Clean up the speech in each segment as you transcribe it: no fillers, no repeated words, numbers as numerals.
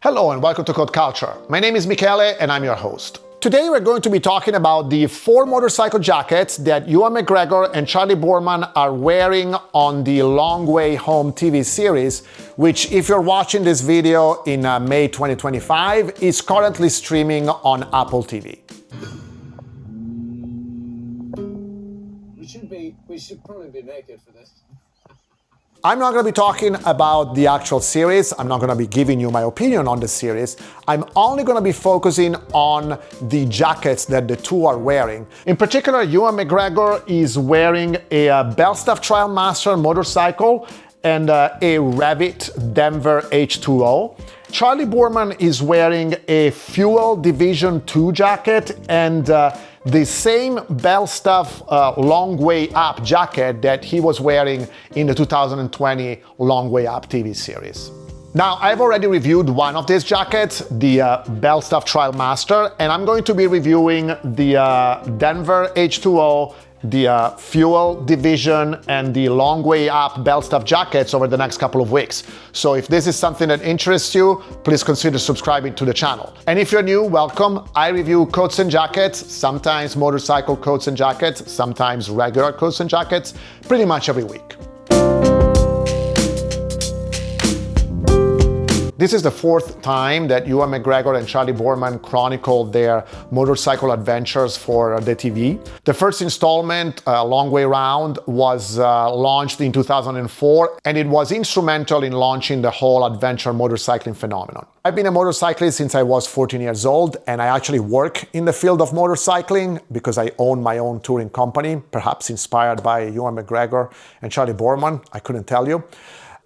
Hello and welcome to Code Culture. My name is Michele and I'm your host. Today we're going to be talking about the 4 motorcycle jackets that Ewan McGregor and Charley Boorman are wearing on the Long Way Home TV series, which, if you're watching this video in May 2025, is currently streaming on Apple TV. We should probably be naked for this. I'm not going to be talking about the actual series. I'm not going to be giving you my opinion on the series. I'm only going to be focusing on the jackets that the two are wearing. In particular, Ewan McGregor is wearing a Belstaff Trialmaster motorcycle and a Rev'it Denver H20. Charley Boorman is wearing a Fuel Division 2 jacket and the same Belstaff Long Way Up jacket that he was wearing in the 2020 Long Way Up TV series. Now, I've already reviewed one of these jackets, the Belstaff Trialmaster, and I'm going to be reviewing the Denver H20, the Fuel Division and the Long Way Up Belstaff jackets over the next couple of weeks. So if this is something that interests you, please consider subscribing to the channel. And if you're new, welcome. I review coats and jackets, sometimes motorcycle coats and jackets, sometimes regular coats and jackets, pretty much every week. This is the 4th time that Ewan McGregor and Charley Boorman chronicled their motorcycle adventures for the TV. The first installment, Long Way Round, was launched in 2004, and it was instrumental in launching the whole adventure motorcycling phenomenon. I've been a motorcyclist since I was 14 years old, and I actually work in the field of motorcycling because I own my own touring company, perhaps inspired by Ewan McGregor and Charley Boorman, I couldn't tell you.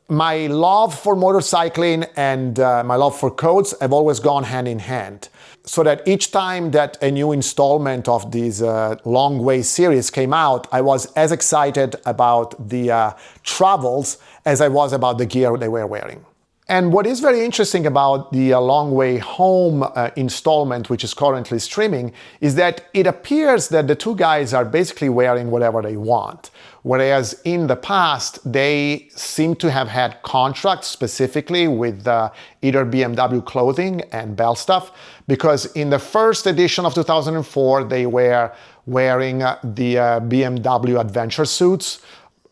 My love for motorcycling and my love for coats have always gone hand in hand. So that each time that a new installment of this Long Way series came out, I was as excited about the travels as I was about the gear they were wearing. And what is very interesting about the Long Way Home installment, which is currently streaming, is that it appears that the two guys are basically wearing whatever they want. Whereas in the past, they seem to have had contracts specifically with either BMW clothing and Belstaff, because in the first edition of 2004, they were wearing the BMW adventure suits,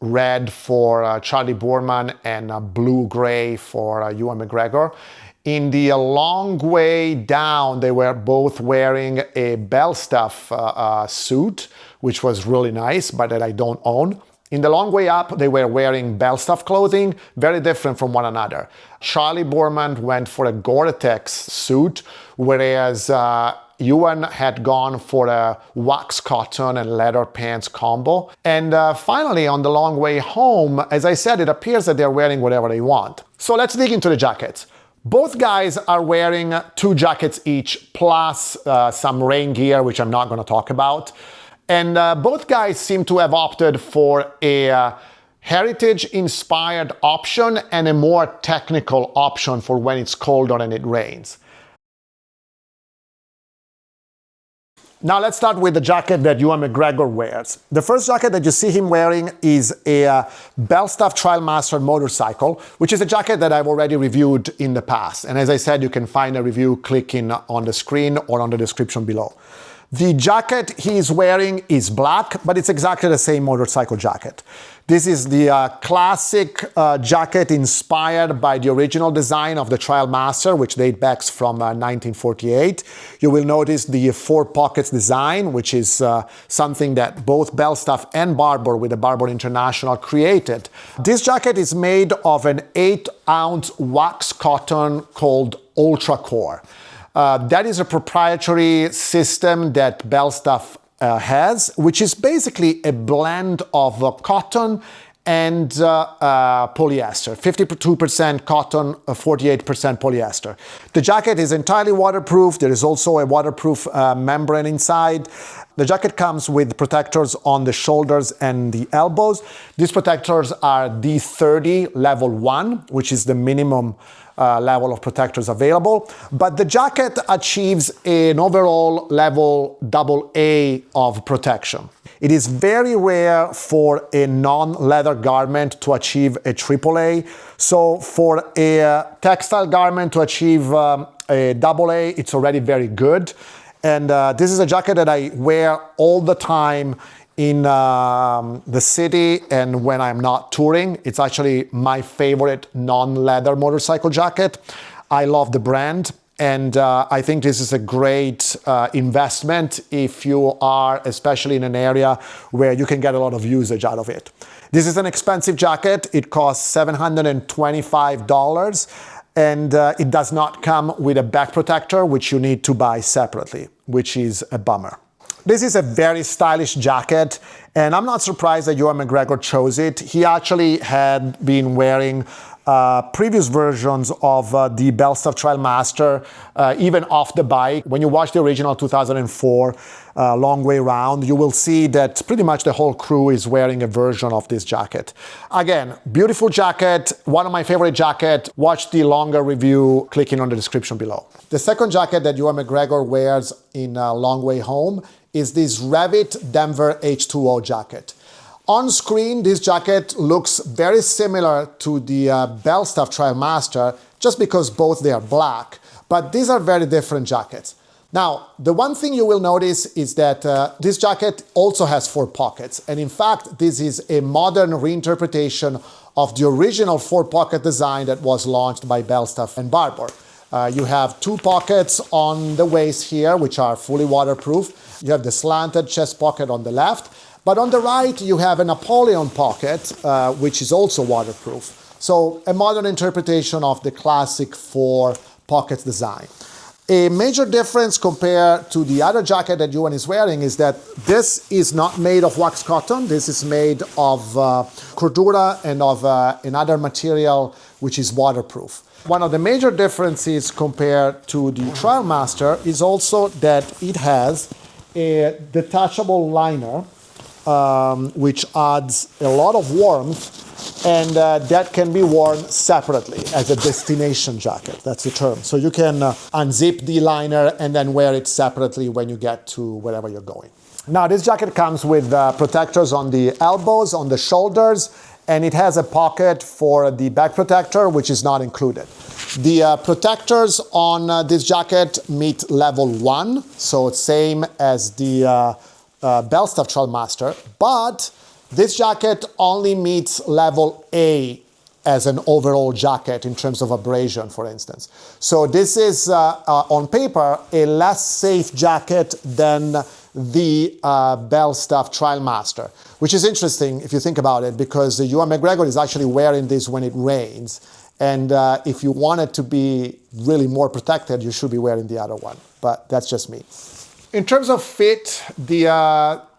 red for Charley Boorman and blue-gray for Ewan McGregor. In the Long Way Down, they were both wearing a Belstaff suit, which was really nice, but that I don't own. In the Long Way Up, they were wearing Belstaff clothing, very different from one another. Charley Boorman went for a Gore-Tex suit, whereas Ewan had gone for a wax cotton and leather pants combo. And finally, on the Long Way Home, as I said, it appears that they're wearing whatever they want. So let's dig into the jackets. Both guys are wearing 2 jackets each, plus some rain gear, which I'm not going to talk about. And both guys seem to have opted for a heritage-inspired option and a more technical option for when it's colder and it rains. Now let's start with the jacket that Ewan McGregor wears. The first jacket that you see him wearing is a Belstaff Trialmaster motorcycle, which is a jacket that I've already reviewed in the past. And as I said, you can find a review clicking on the screen or on the description below. The jacket he is wearing is black, but it's exactly the same motorcycle jacket. This is the classic jacket inspired by the original design of the Trialmaster, which dates back from 1948. You will notice the 4 pockets design, which is something that both Belstaff and Barbour with the Barbour International created. This jacket is made of an 8-ounce wax cotton called Ultra Core. That is a proprietary system that Belstaff has, which is basically a blend of cotton and polyester, 52% cotton, 48% polyester. The jacket is entirely waterproof. There is also a waterproof membrane inside. The jacket comes with protectors on the shoulders and the elbows. These protectors are D30 level 1, which is the minimum level of protectors available. But the jacket achieves an overall level AA of protection. It is very rare for a non-leather garment to achieve a AAA. So for a textile garment to achieve a AA, it's already very good. And this is a jacket that I wear all the time in the city and when I'm not touring. It's actually my favorite non-leather motorcycle jacket. I love the brand. And I think this is a great investment if you are especially in an area where you can get a lot of usage out of it. This is an expensive jacket. It costs $725, and it does not come with a back protector, which you need to buy separately, which is a bummer. This is a very stylish jacket, and I'm not surprised that Ewan McGregor chose it. He actually had been wearing previous versions of the Belstaff Trialmaster, even off the bike. When you watch the original 2004 Long Way Round, you will see that pretty much the whole crew is wearing a version of this jacket. Again, beautiful jacket, one of my favorite jackets. Watch the longer review clicking on the description below. The second jacket that Ewan McGregor wears in Long Way Home is this Rev'it Denver H20 jacket. On screen, this jacket looks very similar to the Belstaff Trialmaster, just because both they are black, but these are very different jackets. Now, the one thing you will notice is that this jacket also has 4 pockets, and in fact, this is a modern reinterpretation of the original 4-pocket design that was launched by Belstaff and Barbour. You have 2 pockets on the waist here, which are fully waterproof. You have the slanted chest pocket on the left, but on the right, you have a Napoleon pocket, which is also waterproof. So a modern interpretation of the classic 4 pockets design. A major difference compared to the other jacket that Ewan is wearing is that this is not made of wax cotton. This is made of cordura and of another material which is waterproof. One of the major differences compared to the Trialmaster is also that it has a detachable liner, which adds a lot of warmth, and that can be worn separately as a destination jacket. That's the term. So you can unzip the liner and then wear it separately when you get to wherever you're going. Now, this jacket comes with protectors on the elbows, on the shoulders, and it has a pocket for the back protector, which is not included. The protectors on this jacket meet level 1, so it's same as the Belstaff Trialmaster, but this jacket only meets level A as an overall jacket in terms of abrasion, for instance. So this is, on paper, a less safe jacket than the Belstaff Trialmaster, which is interesting if you think about it, because Ewan McGregor is actually wearing this when it rains, and if you want it to be really more protected, you should be wearing the other one, but that's just me. In terms of fit, the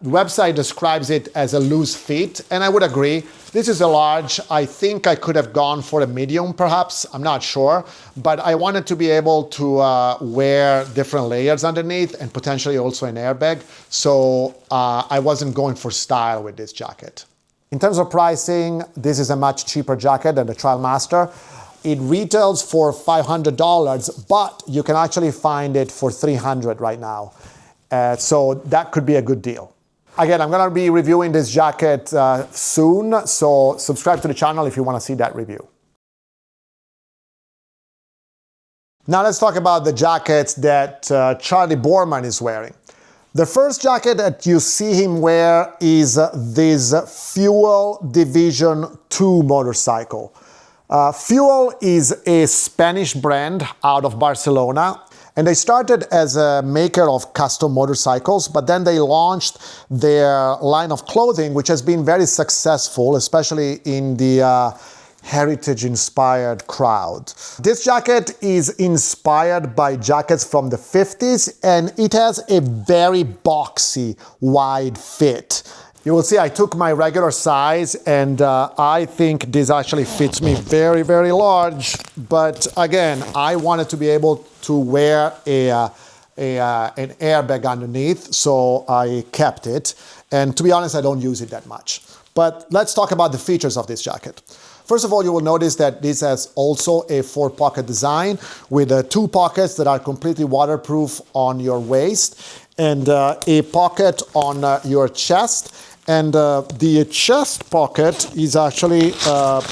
website describes it as a loose fit, and I would agree. This is a large. I think I could have gone for a medium, perhaps. I'm not sure. But I wanted to be able to wear different layers underneath and potentially also an airbag. So I wasn't going for style with this jacket. In terms of pricing, this is a much cheaper jacket than the Trialmaster. It retails for $500, but you can actually find it for $300 right now. So that could be a good deal. Again, I'm going to be reviewing this jacket soon, so subscribe to the channel if you want to see that review. Now let's talk about the jackets that Charley Boorman is wearing. The first jacket that you see him wear is this Fuel Division 2 motorcycle. Fuel is a Spanish brand out of Barcelona, and they started as a maker of custom motorcycles, but then they launched their line of clothing, which has been very successful, especially in the heritage-inspired crowd. This jacket is inspired by jackets from the 50s, and it has a very boxy, wide fit. You will see I took my regular size, and I think this actually fits me very, very large. But again, I wanted to be able to wear an airbag underneath, so I kept it. And to be honest, I don't use it that much. But let's talk about the features of this jacket. First of all, you will notice that this has also a 4-pocket design with 2 pockets that are completely waterproof on your waist and a pocket on your chest. And the chest pocket is actually a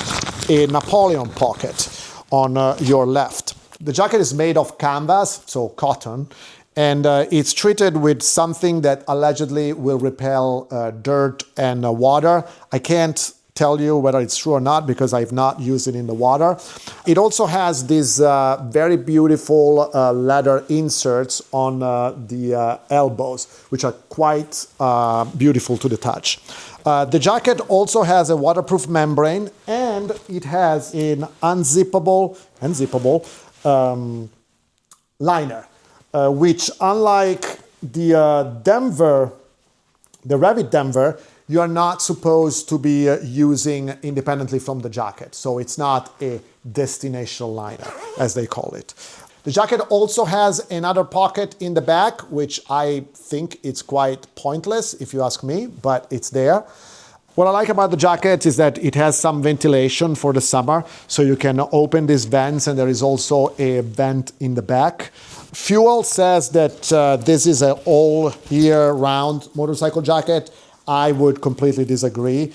Napoleon pocket on your left. The jacket is made of canvas, so cotton, and it's treated with something that allegedly will repel dirt and water. I can't tell you whether it's true or not because I've not used it in the water. It also has these very beautiful leather inserts on the elbows, which are quite beautiful to the touch. The jacket also has a waterproof membrane, and it has an unzippable liner, which, unlike the Rev'it Denver, you are not supposed to be using independently from the jacket. So it's not a destination liner, as they call it. The jacket also has another pocket in the back, which I think it's quite pointless, if you ask me, but it's there. What I like about the jacket is that it has some ventilation for the summer, so you can open these vents, and there is also a vent in the back. Fuel says that this is an all-year-round motorcycle jacket. I would completely disagree.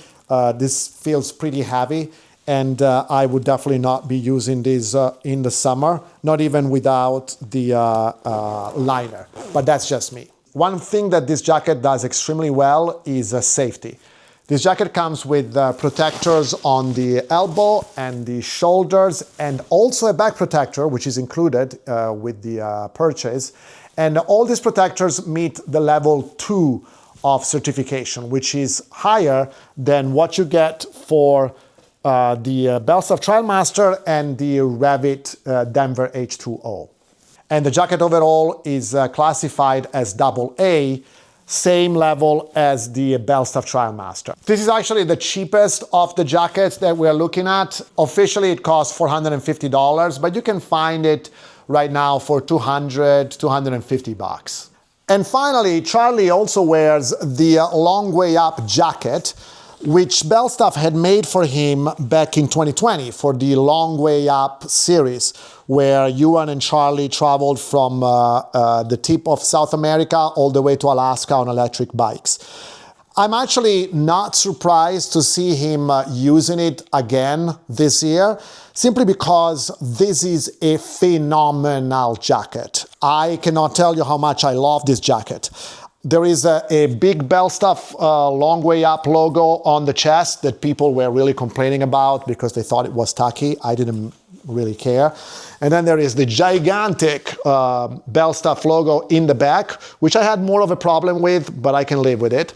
This feels pretty heavy, and I would definitely not be using this in the summer, not even without the liner, but that's just me. One thing that this jacket does extremely well is safety. This jacket comes with protectors on the elbow and the shoulders, and also a back protector, which is included with the purchase. And all these protectors meet the level 2 of certification, which is higher than what you get for the Belstaff Trialmaster and the Rev'it Denver H20. And the jacket overall is classified as AA, same level as the Belstaff Trialmaster. This is actually the cheapest of the jackets that we're looking at. Officially, it costs $450, but you can find it right now for $200, $250. And finally, Charley also wears the Long Way Up jacket, which Belstaff had made for him back in 2020 for the Long Way Up series, where Ewan and Charley traveled from the tip of South America all the way to Alaska on electric bikes. I'm actually not surprised to see him using it again this year, simply because this is a phenomenal jacket. I cannot tell you how much I love this jacket. There is a big Belstaff Long Way Up logo on the chest that people were really complaining about because they thought it was tacky. I didn't really care. And then there is the gigantic Belstaff logo in the back, which I had more of a problem with, but I can live with it.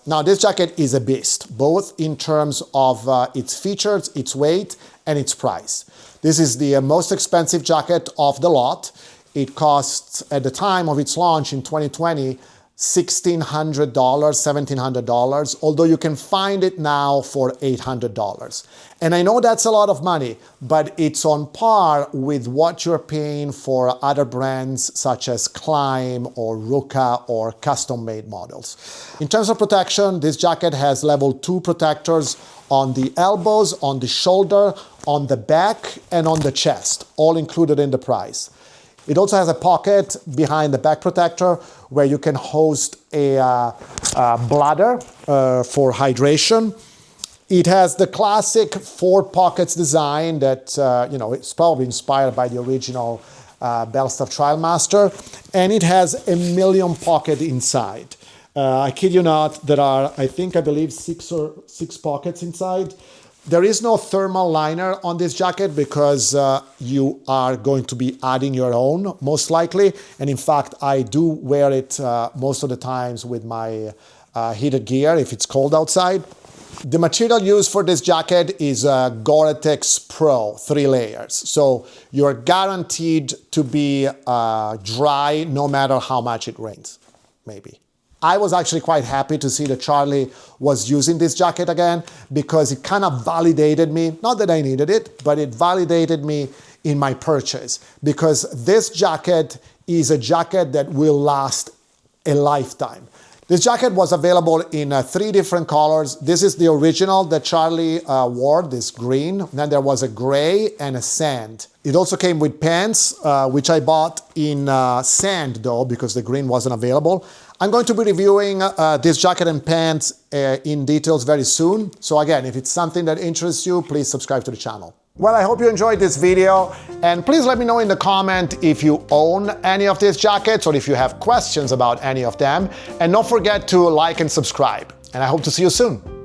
Now, this jacket is a beast, both in terms of its features, its weight, and its price. This is the most expensive jacket of the lot. It costs, at the time of its launch in 2020, $1,600, $1,700, although you can find it now for $800. And I know that's a lot of money, but it's on par with what you're paying for other brands such as Climb or Ruka or custom-made models. In terms of protection, this jacket has level 2 protectors on the elbows, on the shoulder, on the back, and on the chest, all included in the price. It also has a pocket behind the back protector where you can host a bladder for hydration. It has the classic 4 pockets design that, it's probably inspired by the original Belstaff Trialmaster, and it has 1,000,000 pockets inside. I kid you not, there are, I believe 6 pockets inside. There is no thermal liner on this jacket because you are going to be adding your own, most likely. And in fact, I do wear it most of the times with my heated gear if it's cold outside. The material used for this jacket is Gore-Tex Pro 3 layers. So you're guaranteed to be dry no matter how much it rains, maybe. I was actually quite happy to see that Charley was using this jacket again because it kind of validated me, not that I needed it, but it validated me in my purchase because this jacket is a jacket that will last a lifetime. This jacket was available in 3 different colors. This is the original that Charley wore, this green. Then there was a gray and a sand. It also came with pants, which I bought in sand though, because the green wasn't available. I'm going to be reviewing this jacket and pants in details very soon. So again, if it's something that interests you, please subscribe to the channel. Well, I hope you enjoyed this video, and please let me know in the comment if you own any of these jackets or if you have questions about any of them. And don't forget to like and subscribe, and I hope to see you soon.